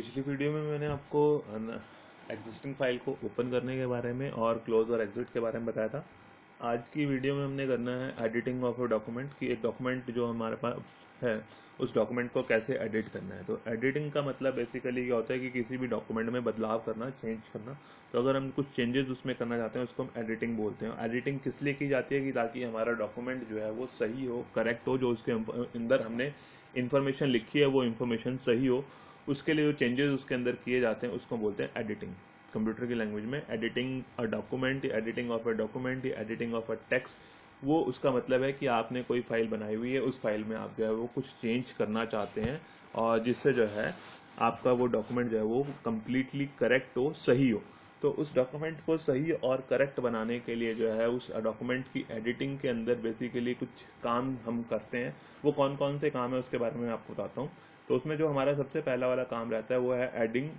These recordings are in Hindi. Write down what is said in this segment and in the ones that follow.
पिछली वीडियो में मैंने आपको एग्जिस्टिंग फाइल को ओपन करने के बारे में और क्लोज और एग्जिट के बारे में बताया था। आज की वीडियो में हमने करना है एडिटिंग ऑफ अ डॉक्यूमेंट कि एक डॉक्यूमेंट जो हमारे पास है उस डॉक्यूमेंट को कैसे एडिट करना है। तो एडिटिंग का मतलब बेसिकली क्या होता है कि किसी भी डॉक्यूमेंट में बदलाव करना, चेंज करना। तो अगर हम कुछ चेंजेस उसमें करना चाहते हैं उसको हम एडिटिंग बोलते हैं। एडिटिंग किस लिए की जाती है कि ताकि हमारा डॉक्यूमेंट जो है वो सही हो, करेक्ट हो, जो उसके अंदर हमने इंफॉर्मेशन लिखी है वो इंफॉर्मेशन सही हो। उसके लिए जो चेंजेस उसके अंदर किए जाते हैं उसको बोलते हैं एडिटिंग। कंप्यूटर की लैंग्वेज में editing a document, editing of a document, editing of a text, वो उसका मतलब है कि आपने कोई फाइल बनाई हुई है, उस फाइल में आप जो है वो कुछ चेंज करना चाहते हैं और जिससे जो है आपका वो डॉक्यूमेंट जो है वो कम्प्लीटली करेक्ट हो, सही हो। तो उस डॉक्यूमेंट को सही और करेक्ट बनाने के लिए जो है उस डॉक्यूमेंट की एडिटिंग के अंदर बेसिकली कुछ काम हम करते हैं। वो कौन कौन से काम है उसके बारे में आपको बताता हूँ। तो उसमें जो हमारा सबसे पहला वाला काम रहता है वो है adding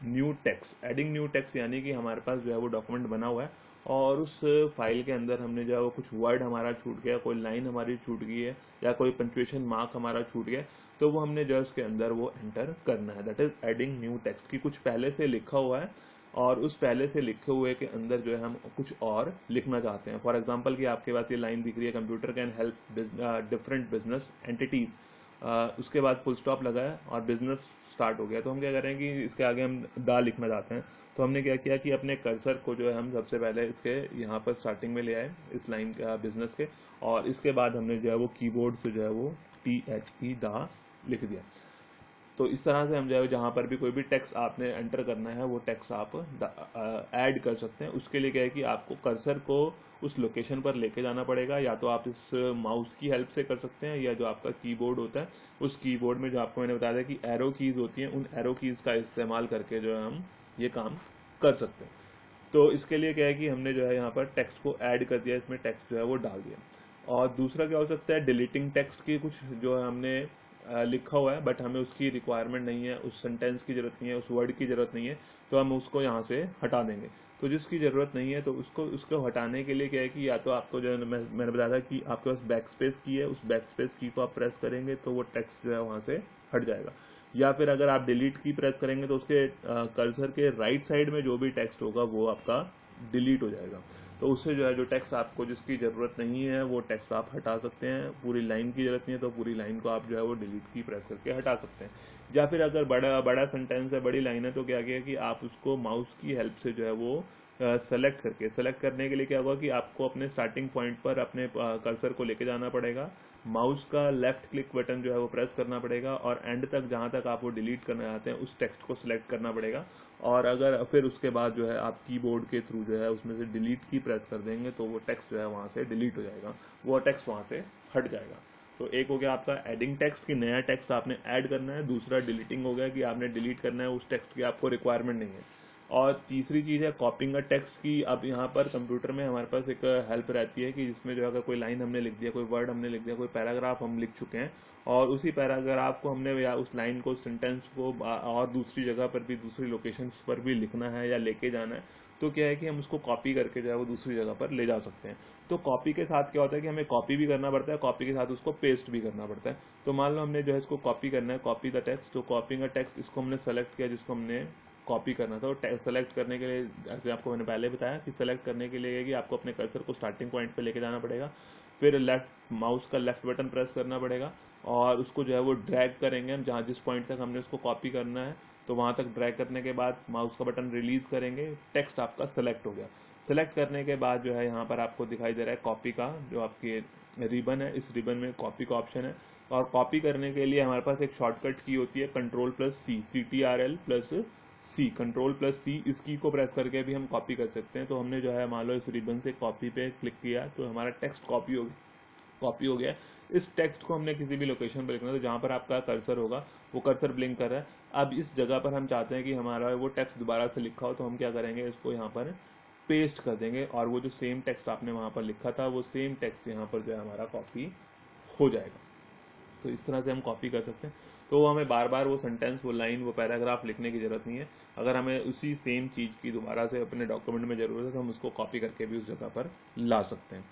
new text. Adding new text यानी कि हमारे पास जो है वो डॉक्यूमेंट बना हुआ है और उस फाइल के अंदर हमने जो है वो कुछ वर्ड हमारा छूट गया, कोई लाइन हमारी छूट गई है या कोई पंक्चुएशन मार्क हमारा छूट गया, तो वो हमने जो है उसके अंदर वो एंटर करना है। That is adding new text की कुछ पहले से लिखा हुआ है और उस पहले से लिखे हुए के अंदर जो है हम कुछ और लिखना चाहते हैं। फॉर एग्जाम्पल कि आपके पास ये लाइन दिख रही है, computer can help different business entities. उसके बाद फुल स्टॉप लगाया और बिजनेस स्टार्ट हो गया। तो हम क्या करें कि इसके आगे हम दा लिखना चाहते हैं। तो हमने क्या किया कि अपने कर्सर को जो है हम सबसे पहले इसके यहाँ पर स्टार्टिंग में ले आए इस लाइन का बिजनेस के, और इसके बाद हमने जो है वो कीबोर्ड से जो है वो THE दा लिख दिया। तो इस तरह से हम जो है जहाँ पर भी कोई भी टेक्स्ट आपने एंटर करना है वो टेक्स्ट आप ऐड कर सकते हैं। उसके लिए क्या है कि आपको कर्सर को उस लोकेशन पर लेके जाना पड़ेगा, या तो आप इस माउस की हेल्प से कर सकते हैं या जो आपका कीबोर्ड होता है उस कीबोर्ड में जो आपको मैंने बताया था कि एरो कीज होती हैं, उन एरो कीज का इस्तेमाल करके जो है हम ये काम कर सकते हैं। तो इसके लिए क्या है कि हमने जो है यहाँ पर टेक्स्ट को ऐड कर दिया, इसमें टेक्स्ट जो है वो डाल दिया। और दूसरा क्या हो सकता है, डिलीटिंग टेक्स्ट की कुछ जो है हमने लिखा हुआ है बट हमें उसकी रिक्वायरमेंट नहीं है, उस सेंटेंस की जरूरत नहीं है, उस वर्ड की जरूरत नहीं है, तो हम उसको यहाँ से हटा देंगे। तो जिसकी जरूरत नहीं है तो उसको हटाने के लिए क्या है कि या तो आपको जो है मैंने बताया था कि आपके पास बैक स्पेस की है, उस बैक स्पेस की को आप प्रेस करेंगे तो वो टेक्स्ट जो है वहाँ से हट जाएगा। या फिर अगर आप डिलीट की प्रेस करेंगे तो उसके कर्सर के राइट साइड में जो भी टेक्स्ट होगा वो आपका डिलीट हो जाएगा। तो उससे जो है जो टेक्स्ट आपको जिसकी ज़रूरत नहीं है वो टेक्स्ट आप हटा सकते हैं। पूरी लाइन की ज़रूरत नहीं है तो पूरी लाइन को आप जो है वो डिलीट की प्रेस करके हटा सकते हैं। या फिर अगर बड़ा बड़ा सेंटेंस है, बड़ी लाइन है, तो क्या किया कि आप उसको माउस की हेल्प से जो है वो सेलेक्ट करने के लिए क्या होगा कि आपको अपने स्टार्टिंग पॉइंट पर अपने कर्सर को लेके जाना पड़ेगा, माउस का लेफ्ट क्लिक बटन जो है वो प्रेस करना पड़ेगा और एंड तक जहां तक आप वो डिलीट करना चाहते हैं उस टेक्स्ट को सिलेक्ट करना पड़ेगा। और अगर फिर उसके बाद जो है आप कीबोर्ड के थ्रू जो है उसमें से डिलीट की प्रेस कर देंगे तो वो टेक्स्ट जो है वहां से डिलीट हो जाएगा, वो टेक्स्ट वहां से हट जाएगा। तो एक हो गया आपका एडिंग टेक्स्ट की नया टेक्स्ट आपने ऐड करना है, दूसरा डिलीटिंग हो गया कि आपने डिलीट करना है उस टेक्स्ट की आपको रिक्वायरमेंट नहीं है। और तीसरी चीज़ है कॉपिंग अ टेक्स्ट की। अब यहाँ पर कंप्यूटर में हमारे पास एक हेल्प रहती है कि जिसमें जो है अगर कोई लाइन हमने लिख दिया, कोई वर्ड हमने लिख दिया, कोई पैराग्राफ हम लिख चुके हैं और उसी पैराग्राफ को हमने या उस लाइन को, सेंटेंस को और दूसरी जगह पर भी, दूसरी लोकेशंस पर भी लिखना है या लेके जाना है, तो क्या है कि हम उसको कॉपी करके जो है वो दूसरी जगह पर ले जा सकते हैं। तो कॉपी के साथ क्या होता है कि हमें कॉपी भी करना पड़ता है, कॉपी के साथ उसको पेस्ट भी करना पड़ता है। तो मान लो हमने जो है इसको कॉपी करना है, कॉपी द टेक्स्ट, तो कॉपिंग द टेक्स्ट इसको हमने सेलेक्ट किया जिसको हमने कॉपी करना था। तो सेलेक्ट करने के लिए जैसे आपको मैंने पहले बताया कि सेलेक्ट करने के लिए कि आपको अपने कर्सर को स्टार्टिंग पॉइंट पे लेके जाना पड़ेगा, फिर लेफ्ट माउस का लेफ्ट बटन प्रेस करना पड़ेगा और उसको जो है वो ड्रैग करेंगे हम जहाँ जिस पॉइंट तक हमने उसको कॉपी करना है, तो वहाँ तक ड्रैग करने के बाद माउस का बटन रिलीज करेंगे, टेक्स्ट आपका सेलेक्ट हो गया। सेलेक्ट करने के बाद जो है यहाँ पर आपको दिखाई दे रहा है कॉपी का जो आपकी रिबन है, इस रिबन में कॉपी का ऑप्शन है। और कॉपी करने के लिए हमारे पास एक शॉर्टकट की होती है Ctrl+C, CTRL+C, Ctrl+C, इस की को प्रेस करके भी हम कॉपी कर सकते हैं। तो हमने जो है मान लो इस रिबन से कॉपी पे क्लिक किया तो हमारा टेक्स्ट कॉपी हो गया। इस टेक्स्ट को हमने किसी भी लोकेशन पर लिखना है तो जहाँ पर आपका कर्सर होगा वो कर्सर ब्लिंक कर रहा है। अब इस जगह पर हम चाहते हैं कि हमारा वो टेक्स्ट दोबारा से लिखा हो, तो हम क्या करेंगे, इसको यहाँ पर पेस्ट कर देंगे और वो जो सेम टेक्स्ट आपने वहाँ पर लिखा था वो सेम टेक्स्ट यहाँ पर जो है हमारा कॉपी हो जाएगा। तो इस तरह से हम कॉपी कर सकते हैं। तो हमें बार बार वो सेंटेंस, वो लाइन, वो पैराग्राफ लिखने की जरूरत नहीं है। अगर हमें उसी सेम चीज़ की दोबारा से अपने डॉक्यूमेंट में जरूरत है तो हम उसको कॉपी करके भी उस जगह पर ला सकते हैं।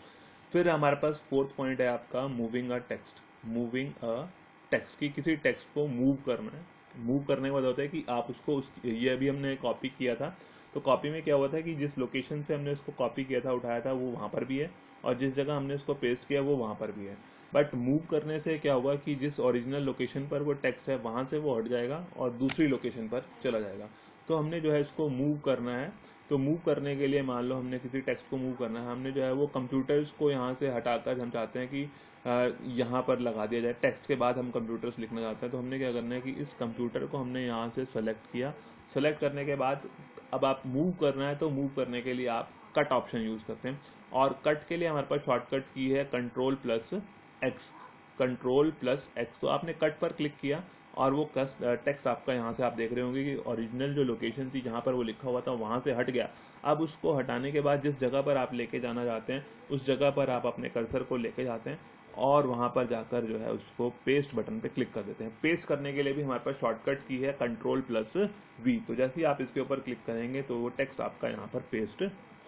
फिर हमारे पास फोर्थ पॉइंट है आपका moving a text. Moving a text की किसी टेक्स्ट को मूव करना है। मूव करने के बाद होता है कि आप उसको ये अभी हमने कॉपी किया था, तो कॉपी में क्या हुआ था कि जिस लोकेशन से हमने उसको कॉपी किया था, उठाया था, वो वहाँ पर भी है, और जिस जगह हमने उसको पेस्ट किया वो वहाँ पर भी है। बट मूव करने से क्या होगा कि जिस ओरिजिनल लोकेशन पर वो टेक्स्ट है वहाँ से वो हट जाएगा और दूसरी लोकेशन पर चला जाएगा। तो हमने जो है इसको मूव करना है। तो मूव करने के लिए मान लो हमने किसी टेक्स्ट को मूव करना है, हमने जो है वो कंप्यूटर्स को यहाँ से हटाकर हम चाहते हैं कि यहाँ पर लगा दिया जाए। टेक्स्ट के बाद हम कंप्यूटर्स लिखना चाहते हैं, तो हमने क्या करना है कि इस कंप्यूटर को हमने यहाँ से सेलेक्ट किया। सेलेक्ट करने के बाद अब आप मूव करना है, तो मूव करने के लिए आप कट ऑप्शन यूज करते हैं, और कट के लिए हमारे पास शॉर्टकट की है कंट्रोल+X। कंट्रोल+X, तो आपने कट पर क्लिक किया और वो टेक्स्ट आपका यहाँ से आप देख रहे होंगे कि ओरिजिनल जो लोकेशन थी जहाँ पर वो लिखा हुआ था वहाँ से हट गया। अब उसको हटाने के बाद जिस जगह पर आप लेके जाना चाहते हैं उस जगह पर आप अपने कर्सर को लेके जाते हैं और वहाँ पर जाकर जो है उसको पेस्ट बटन पे क्लिक कर देते हैं। पेस्ट करने के लिए भी हमारे पास शॉर्टकट की है कंट्रोल+V। तो जैसे ही आप इसके ऊपर क्लिक करेंगे तो वो टेक्स्ट आपका यहाँ पर पेस्ट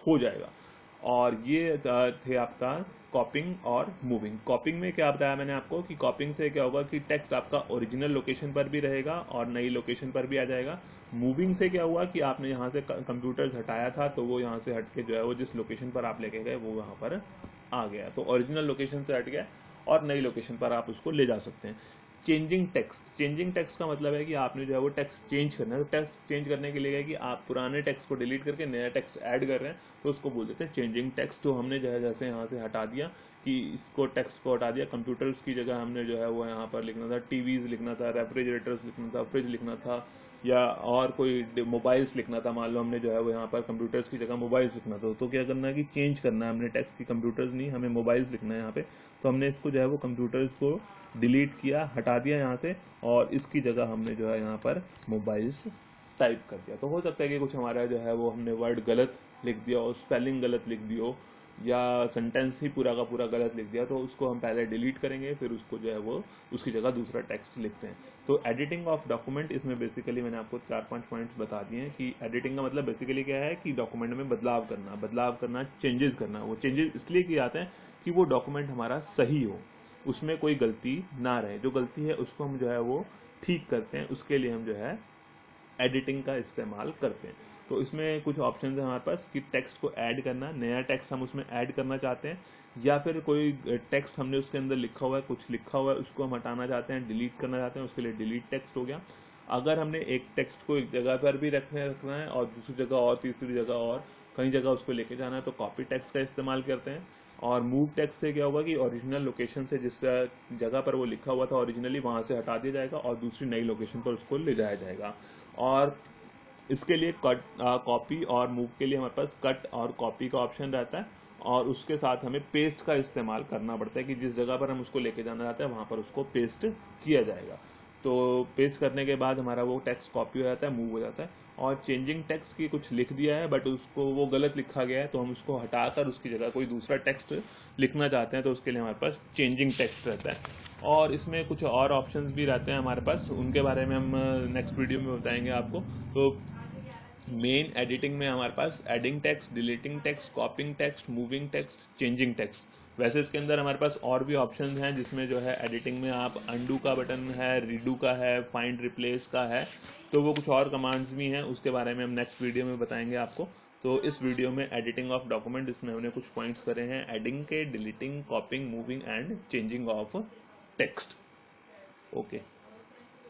हो जाएगा। और ये थे आपका कॉपिंग और मूविंग। कॉपिंग में क्या बताया मैंने आपको कि कॉपिंग से क्या होगा कि टेक्स्ट आपका ओरिजिनल लोकेशन पर भी रहेगा और नई लोकेशन पर भी आ जाएगा। मूविंग से क्या हुआ कि आपने यहाँ से कंप्यूटर हटाया था, तो वो यहाँ से हट के जो है वो जिस लोकेशन पर आप लेके गए वो यहाँ पर आ गया, तो ओरिजिनल लोकेशन से हट गया और नई लोकेशन पर आप उसको ले जा सकते हैं। चेंजिंग टेक्स्ट का मतलब है कि आपने जो है वो टेक्स्ट चेंज करना है। तो टेक्स्ट चेंज करने के लिए है कि आप पुराने टेक्स्ट को डिलीट करके नया टेक्स्ट ऐड कर रहे हैं, तो उसको बोल देते हैं चेंजिंग टेक्स्ट। तो हमने जो है जैसे यहाँ से हटा दिया कि इसको टेक्स्ट को हटा दिया, कंप्यूटर्स की जगह हमने जो है वो यहाँ पर लिखना था टीवीज लिखना था, रेफ्रिजरेटर्स लिखना था, फ्रिज लिखना था, या और कोई मोबाइल्स लिखना था। मान लो हमने जो है वो यहाँ पर कंप्यूटर्स की जगह मोबाइल्स लिखना था, तो क्या करना है कि चेंज करना है हमने टेक्स्ट की, कंप्यूटर्स नहीं हमें मोबाइल्स लिखना है यहाँ पे। तो हमने इसको जो है वो कंप्यूटर्स को डिलीट किया, हटा दिया यहाँ से, और इसकी जगह हमने जो है यहाँ पर मोबाइल्स टाइप कर दिया। तो हो सकता है कि कुछ हमारा जो है वो हमने वर्ड गलत लिख दिया हो, स्पेलिंग गलत लिख दी हो, या सेंटेंस ही पूरा का पूरा गलत लिख दिया, तो उसको हम पहले डिलीट करेंगे, फिर उसको जो है वो उसकी जगह दूसरा टेक्स्ट लिखते हैं। तो एडिटिंग ऑफ डॉक्यूमेंट, इसमें बेसिकली मैंने आपको 4-5 पॉइंट्स बता दिए हैं कि एडिटिंग का मतलब बेसिकली क्या है कि डॉक्यूमेंट में बदलाव करना, चेंजेस करना। वो चेंजेस इसलिए किए जाते हैं कि वो डॉक्यूमेंट हमारा सही हो, उसमें कोई गलती ना रहे। जो गलती है उसको हम जो है वो ठीक करते हैं, उसके लिए हम जो है एडिटिंग का इस्तेमाल करते हैं। तो इसमें कुछ ऑप्शन है हमारे पास कि टेक्स्ट को ऐड करना, नया टेक्स्ट हम उसमें ऐड करना चाहते हैं, या फिर कोई टेक्स्ट हमने उसके अंदर लिखा हुआ है, कुछ लिखा हुआ है, उसको हम हटाना चाहते हैं, डिलीट करना चाहते हैं, उसके लिए डिलीट टेक्स्ट हो गया। अगर हमने एक टेक्स्ट को एक जगह पर भी रखना है और दूसरी जगह और तीसरी जगह और कई जगह उसको लेके जाना है, तो कॉपी टेक्स्ट का इस्तेमाल करते हैं। और मूव टेक्स्ट से क्या होगा कि ओरिजिनल लोकेशन से जिस जगह पर वो लिखा हुआ था ओरिजिनली वहां से हटा दिया जाएगा और दूसरी नई लोकेशन पर उसको ले जाया जाएगा। और इसके लिए कट कॉपी और मूव के लिए हमारे पास कट और कॉपी का ऑप्शन रहता है, और उसके साथ हमें पेस्ट का इस्तेमाल करना पड़ता है कि जिस जगह पर हम उसको लेके जाना चाहते हैं वहां पर उसको पेस्ट किया जाएगा। तो पेस्ट करने के बाद हमारा वो टेक्स्ट कॉपी हो जाता है, मूव हो जाता है। और चेंजिंग टेक्स्ट की कुछ लिख दिया है बट उसको वो गलत लिखा गया है, तो हम उसको हटाकर उसकी जगह कोई दूसरा टेक्स्ट लिखना चाहते हैं, तो उसके लिए हमारे पास चेंजिंग टेक्स्ट रहता है। और इसमें कुछ और ऑप्शंस भी रहते हैं हमारे पास, उनके बारे में हम नेक्स्ट वीडियो में बताएंगे आपको। तो मेन एडिटिंग में हमारे पास adding text, deleting text, copying text, moving text, changing text. वैसे इसके अंदर हमारे पास और भी ऑप्शंस हैं, जिसमें जो है एडिटिंग में आप अंडू का बटन है, रीडू का है, फाइंड रिप्लेस का है, तो वो कुछ और कमांड्स भी हैं, उसके बारे में हम नेक्स्ट वीडियो में बताएंगे आपको। तो इस वीडियो में एडिटिंग ऑफ डॉक्यूमेंट, इसमें हमने कुछ पॉइंट्स करे हैं एडिंग के, deleting, कॉपिंग, moving and changing of text. Okay.